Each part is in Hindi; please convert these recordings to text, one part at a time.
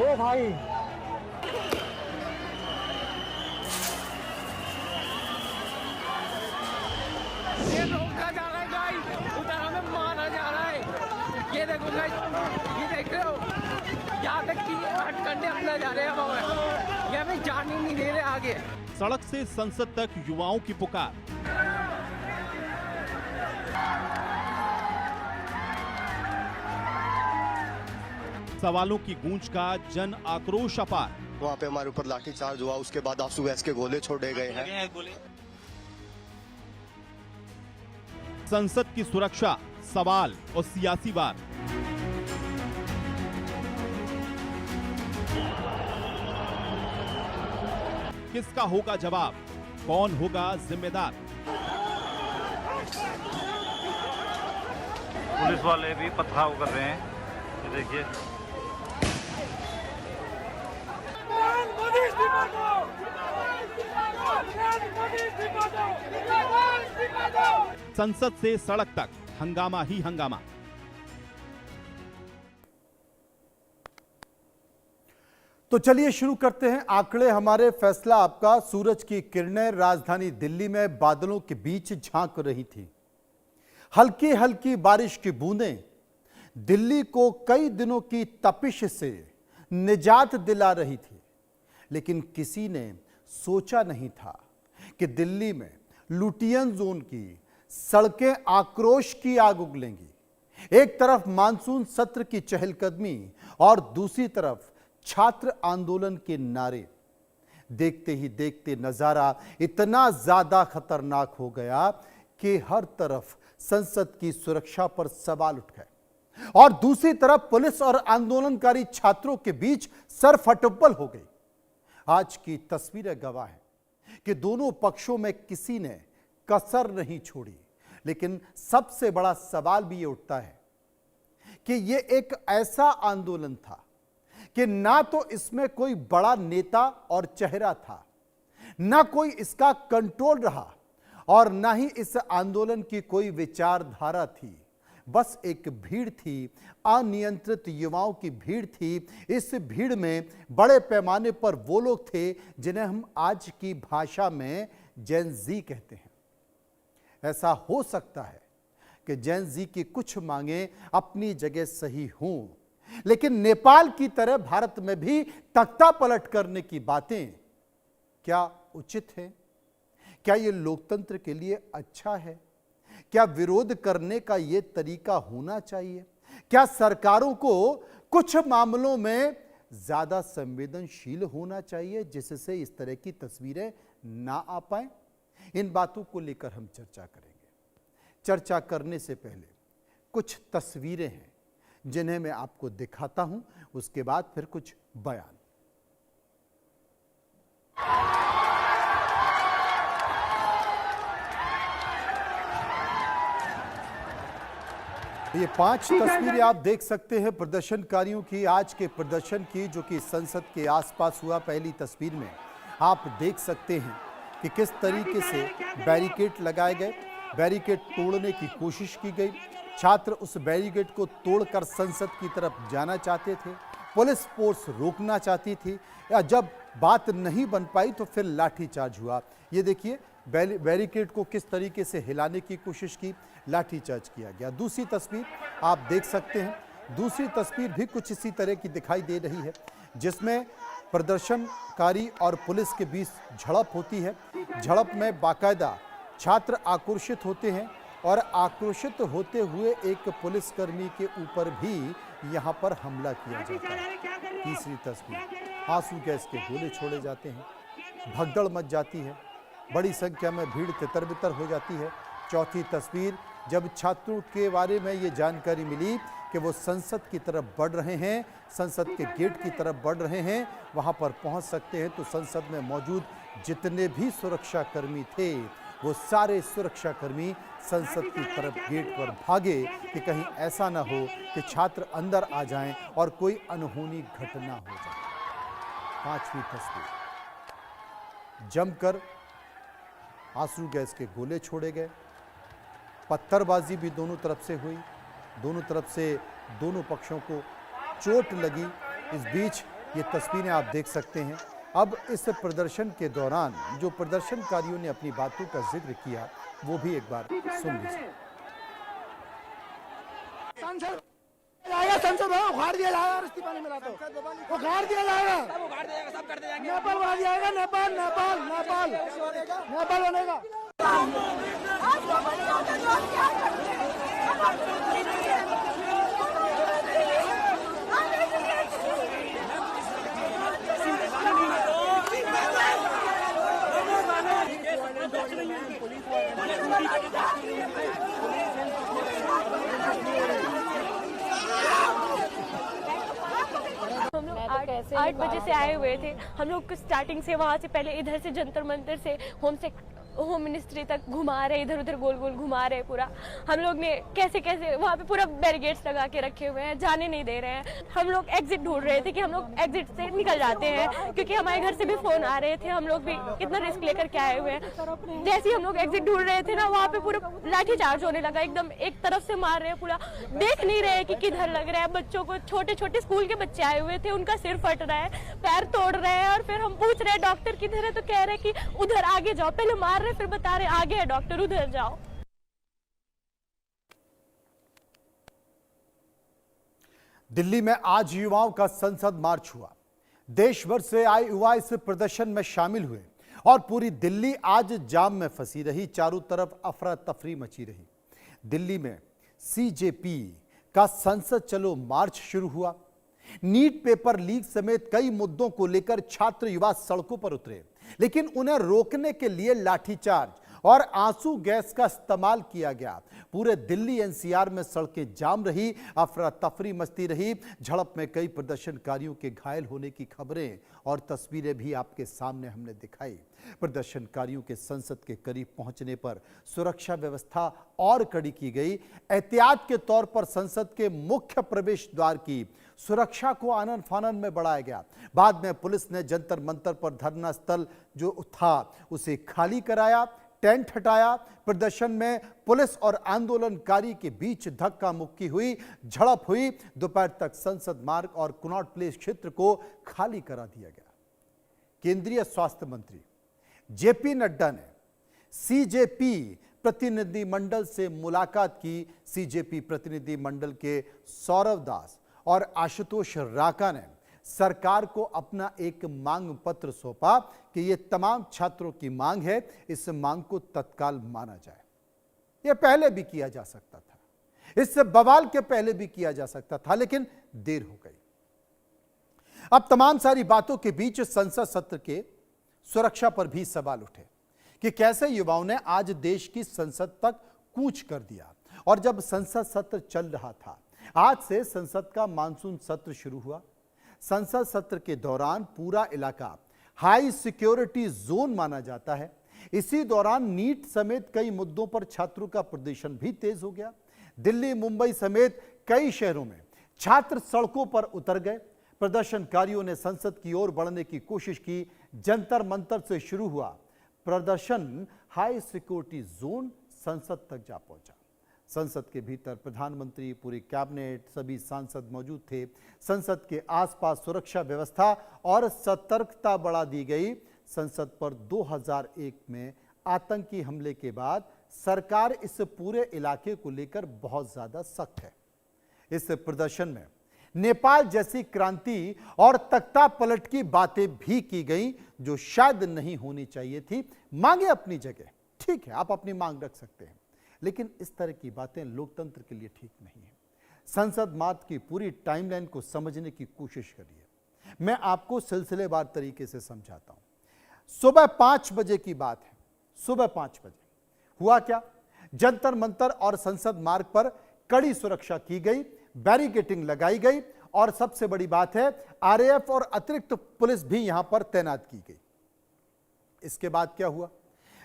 ओ भाई रोका जा रहा है गाइस, उधर हमें मारा जा रहा है। ये देखो गाइस, ये देख रहे हो, यहाँ तक कि हथकंडे अपना जा रहे हैं हमें, ये हमें जाने ही नहीं दे रहे आगे। सड़क से संसद तक युवाओं की पुकार। सवालों की गूंज का जन आक्रोश अपार। वहाँ पे हमारे ऊपर लाठीचार्ज हुआ, उसके बाद आंसू गैस के गोले छोड़े गए हैं। संसद की सुरक्षा सवाल और सियासी वार। किसका होगा जवाब, कौन होगा जिम्मेदार? पुलिस वाले भी पथराव कर रहे हैं, ये देखिए। संसद से सड़क तक हंगामा ही हंगामा। तो चलिए शुरू करते हैं आंकड़े हमारे फैसला आपका। सूरज की किरणें राजधानी दिल्ली में बादलों के बीच झांक रही थी। हल्की हल्की बारिश की बूंदें दिल्ली को कई दिनों की तपिश से निजात दिला रही थी, लेकिन किसी ने सोचा नहीं था कि दिल्ली में लुटियन जोन की सड़कें आक्रोश की आग उगलेंगी। एक तरफ मानसून सत्र की चहलकदमी और दूसरी तरफ छात्र आंदोलन के नारे। देखते ही देखते नजारा इतना ज्यादा खतरनाक हो गया कि हर तरफ संसद की सुरक्षा पर सवाल उठ गए और दूसरी तरफ पुलिस और आंदोलनकारी छात्रों के बीच सरफटुब्बल हो गई। आज की तस्वीरें गवाह हैं कि दोनों पक्षों में किसी ने कसर नहीं छोड़ी, लेकिन सबसे बड़ा सवाल भी ये उठता है कि ये एक ऐसा आंदोलन था कि ना तो इसमें कोई बड़ा नेता और चेहरा था, ना कोई इसका कंट्रोल रहा और ना ही इस आंदोलन की कोई विचारधारा थी। बस एक भीड़ थी, अनियंत्रित युवाओं की भीड़ थी। इस भीड़ में बड़े पैमाने पर वो लोग थे जिन्हें हम आज की भाषा में जेन ज़ी कहते हैं। ऐसा हो सकता है कि जेन ज़ी की कुछ मांगे अपनी जगह सही हों, लेकिन नेपाल की तरह भारत में भी तख्ता पलट करने की बातें क्या उचित है? क्या यह लोकतंत्र के लिए अच्छा है? क्या विरोध करने का यह तरीका होना चाहिए? क्या सरकारों को कुछ मामलों में ज्यादा संवेदनशील होना चाहिए जिससे इस तरह की तस्वीरें ना आ पाए? इन बातों को लेकर हम चर्चा करेंगे। चर्चा करने से पहले कुछ तस्वीरें हैं जिन्हें मैं आपको दिखाता हूं, उसके बाद फिर कुछ बयान। ये 5 तस्वीरें आप देख सकते हैं प्रदर्शनकारियों की, आज के प्रदर्शन की, जो कि संसद के आसपास हुआ। पहली तस्वीर में आप देख सकते हैं कि किस तरीके से बैरिकेड लगाए गए, बैरिकेड तोड़ने की कोशिश की गई। छात्र उस बैरिकेड को तोड़कर संसद की तरफ जाना चाहते थे, पुलिस फोर्स रोकना चाहती थी, या जब बात नहीं बन पाई तो फिर लाठीचार्ज हुआ। ये देखिए बैरिकेड को किस तरीके से हिलाने की कोशिश की, लाठीचार्ज किया गया। दूसरी तस्वीर आप देख सकते हैं, दूसरी तस्वीर भी कुछ इसी तरह की दिखाई दे रही है, जिसमें प्रदर्शनकारी और पुलिस के बीच झड़प होती है। झड़प में बाकायदा छात्र आक्रोशित होते हैं और आक्रोशित होते हुए एक पुलिसकर्मी के ऊपर भी यहाँ पर हमला किया जाता है। तीसरी तस्वीर, आंसू गैस के गोले छोड़े जाते हैं, भगदड़ मच जाती है, बड़ी संख्या में भीड़ तितर-बितर हो जाती है। चौथी तस्वीर, जब छात्रों के बारे में ये जानकारी मिली कि वो संसद की तरफ बढ़ रहे हैं, संसद के गेट की तरफ बढ़ रहे हैं, वहाँ पर पहुँच सकते हैं, तो संसद में मौजूद जितने भी सुरक्षाकर्मी थे वो सारे सुरक्षाकर्मी संसद की तरफ गेट पर भागे कि कहीं ऐसा ना हो कि छात्र अंदर आ जाएं और कोई अनहोनी घटना हो जाए। पांचवी तस्वीर, जमकर आंसू गैस के गोले छोड़े गए, पत्थरबाजी भी दोनों तरफ से हुई, दोनों तरफ से दोनों पक्षों को चोट लगी। इस बीच ये तस्वीरें आप देख सकते हैं। अब इस प्रदर्शन के दौरान जो प्रदर्शनकारियों ने अपनी बातों का जिक्र किया वो भी एक बार सुन लीजिए। संसद उखाड़ दिया जाएगा, इस्तीफा नहीं मिला तो उखाड़ दिया जाएगा, सब कर दिया जाएगा, नेपाल बना दिया जाएगा, नेपाल नेपाल नेपाल नेपाल बनेगा। हम लोग 8 बजे से आए हुए थे। हम लोग स्टार्टिंग से वहाँ से पहले इधर से जंतर मंतर से होम मिनिस्ट्री तक घुमा रहे, इधर उधर गोल गोल घुमा रहे पूरा। हम लोग ने कैसे कैसे वहाँ पे पूरा बैरिकेड्स लगा के रखे हुए हैं, जाने नहीं दे रहे हैं। हम लोग एग्जिट ढूंढ रहे थे कि हम लोग एग्जिट से निकल जाते हैं, क्योंकि हमारे घर से भी फोन आ रहे थे। हम लोग भी कितना रिस्क लेकर के आए हुए हैं। जैसे ही हम लोग एग्जिट ढूंढ रहे थे ना, वहाँ पे पूरा लाठी चार्ज होने लगा, एकदम एक तरफ से मार रहे हैं पूरा। देख नहीं रहे कि किधर लग रहा है। बच्चों को, छोटे छोटे स्कूल के बच्चे आए हुए थे, उनका सिर फट रहा है, पैर तोड़ रहे हैं। और फिर हम पूछ रहे हैं डॉक्टर किधर है, तो कह रहे हैं कि उधर आगे जाओ। पहले मार रहे फिर बता रहे आगे है डॉक्टर, उधर जाओ। दिल्ली में आज युवाओं का संसद मार्च हुआ। देश भर से आए युवा इस प्रदर्शन में शामिल हुए और पूरी दिल्ली आज जाम में फंसी रही। चारों तरफ अफरा तफरी मची रही। दिल्ली में सीजेपी का संसद चलो मार्च शुरू हुआ। नीट पेपर लीक समेत कई मुद्दों को लेकर छात्र युवा सड़कों पर उतरे, लेकिन उन्हें रोकने के लिए लाठीचार्ज और आंसू गैस का इस्तेमाल किया गया। पूरे दिल्ली एनसीआर में सड़कें जाम रही, अफरा तफरी मचती रही। झड़प में कई प्रदर्शनकारियों के घायल होने की खबरें और तस्वीरें भी आपके सामने हमने दिखाई। प्रदर्शनकारियों के संसद के करीब पहुंचने पर सुरक्षा व्यवस्था और कड़ी की गई। एहतियात के तौर पर संसद के मुख्य प्रवेश द्वार की सुरक्षा को आनन फानन में बढ़ाया गया। बाद में पुलिस ने जंतर मंतर पर धरना स्थल जो था उसे खाली कराया, टेंट हटाया। प्रदर्शन में पुलिस और आंदोलनकारी के बीच धक्का मुक्की हुई, झड़प हुई। दोपहर तक संसद मार्ग और कनॉट प्लेस क्षेत्र को खाली करा दिया गया। केंद्रीय स्वास्थ्य मंत्री जेपी नड्डा ने सीजेपी प्रतिनिधिमंडल से मुलाकात की। सीजेपी प्रतिनिधिमंडल के सौरव दास और आशुतोष राका ने सरकार को अपना एक मांग पत्र सौंपा कि ये तमाम छात्रों की मांग है, इस मांग को तत्काल माना जाए। यह पहले भी किया जा सकता था, इस बवाल के पहले भी किया जा सकता था, लेकिन देर हो गई। अब तमाम सारी बातों के बीच संसद सत्र के सुरक्षा पर भी सवाल उठे कि कैसे युवाओं ने आज देश की संसद तक कूच कर दिया। और जब संसद सत्र चल रहा था, आज से संसद का मानसून सत्र शुरू हुआ। संसद सत्र के दौरान पूरा इलाका हाई सिक्योरिटी जोन माना जाता है। इसी दौरान नीट समेत कई मुद्दों पर छात्रों का प्रदर्शन भी तेज हो गया। दिल्ली, मुंबई समेत कई शहरों में छात्र सड़कों पर उतर गए। प्रदर्शनकारियों ने संसद की ओर बढ़ने की कोशिश की। जंतर मंतर से शुरू हुआ प्रदर्शन हाई सिक्योरिटी जोन संसद तक जा पहुंचा। संसद के भीतर प्रधानमंत्री, पूरी कैबिनेट, सभी सांसद मौजूद थे। संसद के आसपास सुरक्षा व्यवस्था और सतर्कता बढ़ा दी गई। संसद पर 2001 में आतंकी हमले के बाद सरकार इस पूरे इलाके को लेकर बहुत ज्यादा सख्त है। इस प्रदर्शन में नेपाल जैसी क्रांति और तख्ता पलट की बातें भी की गई, जो शायद नहीं होनी चाहिए थी। मांगे अपनी जगह, ठीक है, आप अपनी मांग रख सकते हैं, लेकिन इस तरह की बातें लोकतंत्र के लिए ठीक नहीं है। संसद मार्च की पूरी टाइमलाइन को समझने की कोशिश करिए। मैं आपको सिलसिलेवार तरीके से समझाता हूं। सुबह 5 बजे की बात है। सुबह 5 बजे हुआ क्या? जंतर मंतर और संसद मार्ग पर कड़ी सुरक्षा की गई, बैरिकेडिंग लगाई गई और सबसे बड़ी बात है आरएएफ और अतिरिक्त पुलिस भी यहां पर तैनात की गई। इसके बाद क्या हुआ?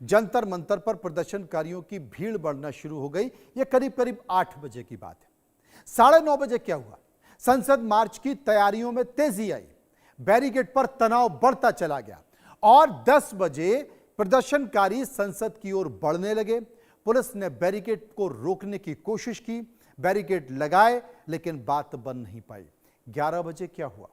जंतर मंतर पर प्रदर्शनकारियों की भीड़ बढ़ना शुरू हो गई। यह करीब करीब 8 बजे की बात है। 9:30 बजे क्या हुआ? संसद मार्च की तैयारियों में तेजी आई, बैरिकेड पर तनाव बढ़ता चला गया और 10 बजे प्रदर्शनकारी संसद की ओर बढ़ने लगे। पुलिस ने बैरिकेड को रोकने की कोशिश की, बैरिकेड लगाए, लेकिन बात बन नहीं पाई। 11 बजे क्या हुआ?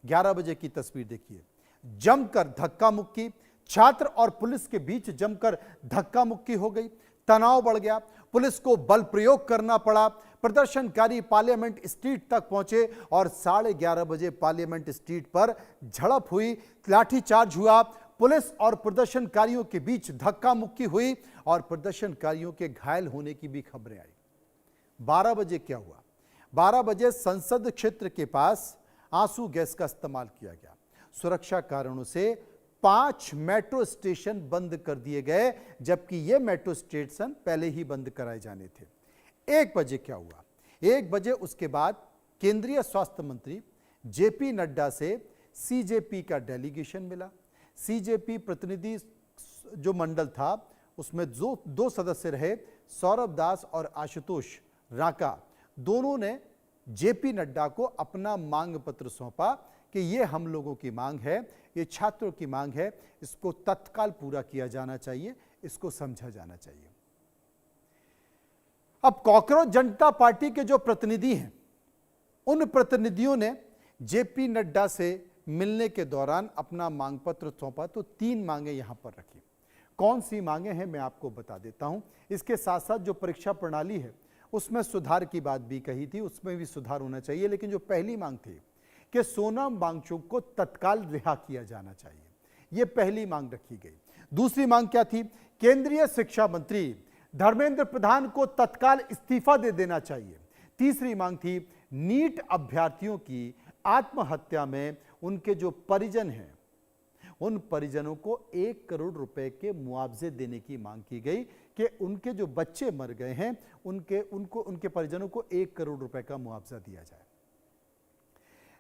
11 बजे की तस्वीर देखिए, जमकर धक्का मुक्की, छात्र और पुलिस के बीच जमकर धक्का मुक्की हो गई, तनाव बढ़ गया, पुलिस को बल प्रयोग करना पड़ा, प्रदर्शनकारी पार्लियामेंट स्ट्रीट तक पहुंचे और 11:30 बजे पार्लियामेंट स्ट्रीट पर झड़प हुई, लाठीचार्ज हुआ, पुलिस और प्रदर्शनकारियों के बीच धक्का मुक्की हुई और प्रदर्शनकारियों के घायल होने की भी खबरें आई। 12 बजे क्या हुआ? 12 बजे संसद क्षेत्र के पास आंसू गैस का इस्तेमाल किया गया। सुरक्षा कारणों से 5 मेट्रो स्टेशन बंद कर दिए गए, जबकि ये मेट्रो स्टेशन पहले ही बंद कराए जाने थे। 1 बजे क्या हुआ? 1 बजे उसके बाद केंद्रीय स्वास्थ्य मंत्री जेपी नड्डा से सीजेपी का डेलीगेशन मिला। सीजेपी प्रतिनिधि जो मंडल था उसमें जो 2 सदस्य रहे, सौरभ दास और आशुतोष राका, दोनों ने जेपी नड्डा को अपना मांग पत्र सौंपा कि ये हम लोगों की मांग है, ये छात्रों की मांग है, इसको तत्काल पूरा किया जाना चाहिए, इसको समझा जाना चाहिए। अब कॉकरोच जनता पार्टी के जो प्रतिनिधि हैं, उन प्रतिनिधियों ने जेपी नड्डा से मिलने के दौरान अपना मांग पत्र सौंपा तो 3 मांगे यहां पर रखी। कौन सी मांगे हैं मैं आपको बता देता हूं। इसके साथ साथ जो परीक्षा प्रणाली है उसमें सुधार की बात भी कही थी, उसमें भी सुधार होना चाहिए। लेकिन जो पहली मांग थी कि सोनम वांगचुक को तत्काल रिहा किया जाना चाहिए, यह पहली मांग रखी गई। दूसरी मांग क्या थी? केंद्रीय शिक्षा मंत्री धर्मेंद्र प्रधान को तत्काल इस्तीफा दे देना चाहिए। तीसरी मांग थी नीट अभ्यर्थियों की आत्महत्या में उनके जो परिजन हैं, उन परिजनों को 1 करोड़ रुपए के मुआवजे देने की मांग की गई कि उनके जो बच्चे मर गए हैं उनके परिजनों को 1 करोड़ रुपए का मुआवजा दिया जाए।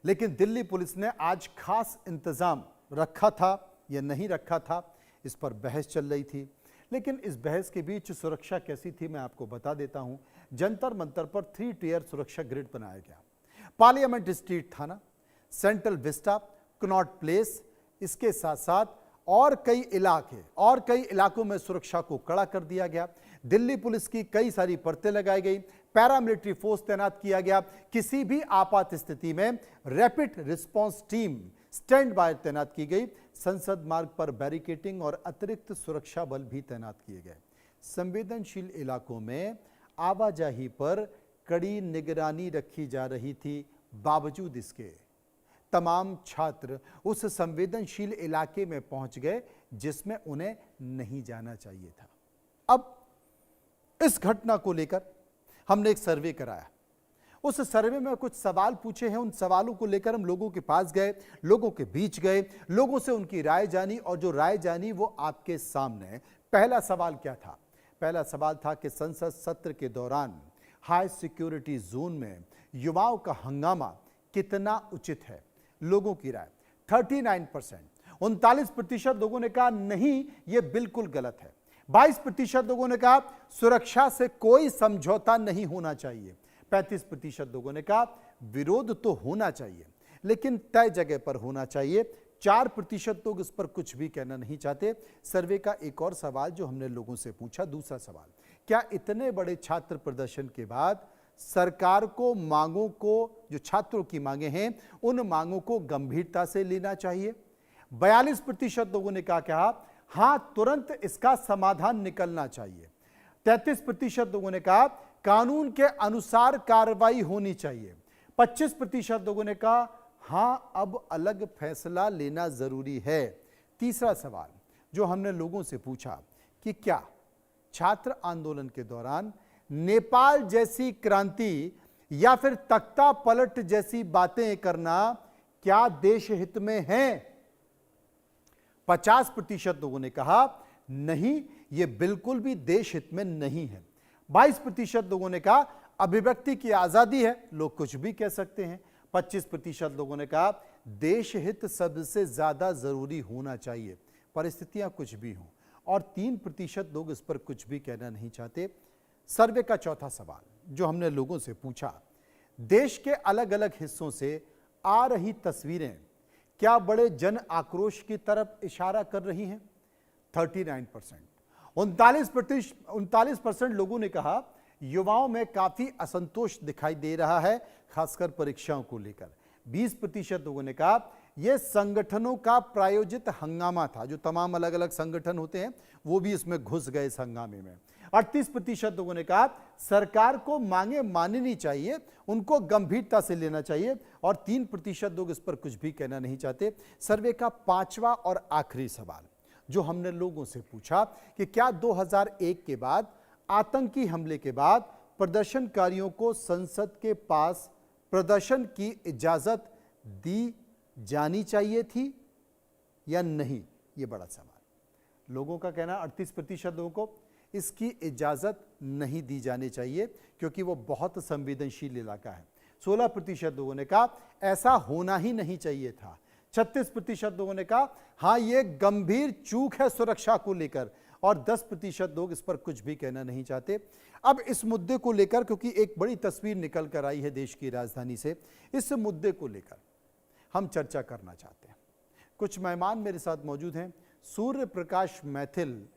लेकिन दिल्ली पुलिस ने आज खास इंतजाम रखा था या नहीं रखा था, इस पर बहस चल रही थी। लेकिन इस बहस के बीच सुरक्षा कैसी थी मैं आपको बता देता हूं। जंतर मंतर पर 3 टियर सुरक्षा ग्रिड बनाया गया। पार्लियामेंट स्ट्रीट थाना, सेंट्रल विस्टा, कनॉट प्लेस, इसके साथ साथ और कई इलाकों में सुरक्षा को कड़ा कर दिया गया। दिल्ली पुलिस की कई सारी परतें लगाई गई, पैरामिलिट्री फोर्स तैनात किया गया। किसी भी आपात स्थिति में rapid response team stand by तैनात की गई। संसद मार्ग पर बैरिकेडिंग और अतिरिक्त सुरक्षा बल भी तैनात किए गए। संवेदनशील इलाकों में आवाजाही पर कड़ी निगरानी रखी जा रही थी। बावजूद इसके तमाम छात्र उस संवेदनशील इलाके में पहुंच गए जिसमें उन्हें नहीं जाना चाहिए था। अब इस घटना को लेकर हमने एक सर्वे कराया। उस सर्वे में कुछ सवाल पूछे हैं। उन सवालों को लेकर हम लोगों के पास गए, लोगों के बीच गए, लोगों से उनकी राय जानी और जो राय जानी वो आपके सामने है। पहला सवाल क्या था? पहला सवाल था कि संसद सत्र के दौरान हाई सिक्योरिटी जोन में युवाओं का हंगामा कितना उचित है? लोगों की राय 39%, 39% लोगों ने कहा नहीं, यह बिल्कुल गलत है। 22% लोगों ने कहा सुरक्षा से कोई समझौता नहीं होना चाहिए। 35% लोगों ने कहा विरोध तो होना चाहिए लेकिन तय जगह पर होना चाहिए। 4% लोग इस पर कुछ भी कहना नहीं चाहते। सर्वे का एक और सवाल जो हमने लोगों से पूछा, दूसरा सवाल, क्या इतने बड़े छात्र प्रदर्शन के बाद सरकार को मांगों को, जो छात्रों की मांगे हैं, उन मांगों को गंभीरता से लेना चाहिए? 42% लोगों ने कहा हां, तुरंत इसका समाधान निकलना चाहिए। 33% लोगों ने कहा कानून के अनुसार कार्रवाई होनी चाहिए। 25% लोगों ने कहा हां, अब अलग फैसला लेना जरूरी है। तीसरा सवाल जो हमने लोगों से पूछा कि क्या छात्र आंदोलन के दौरान नेपाल जैसी क्रांति या फिर तख्ता पलट जैसी बातें करना क्या देश हित में है? 50% लोगों ने कहा नहीं, यह बिल्कुल भी देश हित में नहीं है। 22% लोगों ने कहा अभिव्यक्ति की आजादी है, लोग कुछ भी कह सकते हैं। 25% लोगों ने कहा देश हित सबसे ज्यादा जरूरी होना चाहिए, परिस्थितियां कुछ भी हों। और 3% लोग इस पर कुछ भी कहना नहीं चाहते। सर्वे का चौथा सवाल जो हमने लोगों से पूछा, देश के अलग अलग हिस्सों से आ रही तस्वीरें क्या बड़े जन आक्रोश की तरफ इशारा कर रही हैं? 39%। 39% लोगों ने कहा युवाओं में काफी असंतोष दिखाई दे रहा है, खासकर परीक्षाओं को लेकर। 20% लोगों ने कहा यह संगठनों का प्रायोजित हंगामा था। जो तमाम अलग अलग संगठन होते हैं वो भी इसमें घुस गए इस हंगामे में। 38% लोगों ने कहा सरकार को मांगे माननी चाहिए, उनको गंभीरता से लेना चाहिए, और 3% लोग इस पर कुछ भी कहना नहीं चाहते। सर्वे का 5वां और आखिरी सवाल जो हमने लोगों से पूछा कि क्या 2001 के बाद आतंकी हमले के बाद प्रदर्शनकारियों को संसद के पास प्रदर्शन की इजाजत दी जानी चाहिए थी या नहीं? ये बड़ा सवाल। लोगों का कहना 38% लोगों को इसकी इजाजत नहीं दी जानी चाहिए क्योंकि वो बहुत संवेदनशील इलाका है। 16% लोगों ने कहा ऐसा होना ही नहीं चाहिए था। 36% लोगों ने कहा हां ये गंभीर चूक है सुरक्षा को लेकर, और 10% लोग इस पर कुछ भी कहना नहीं चाहते। अब इस मुद्दे को लेकर, क्योंकि एक बड़ी तस्वीर निकल कर आई है देश की राजधानी से, इस मुद्दे को लेकर हम चर्चा करना चाहते हैं। कुछ मेहमान मेरे साथ मौजूद हैं। सूर्य प्रकाश मैथिल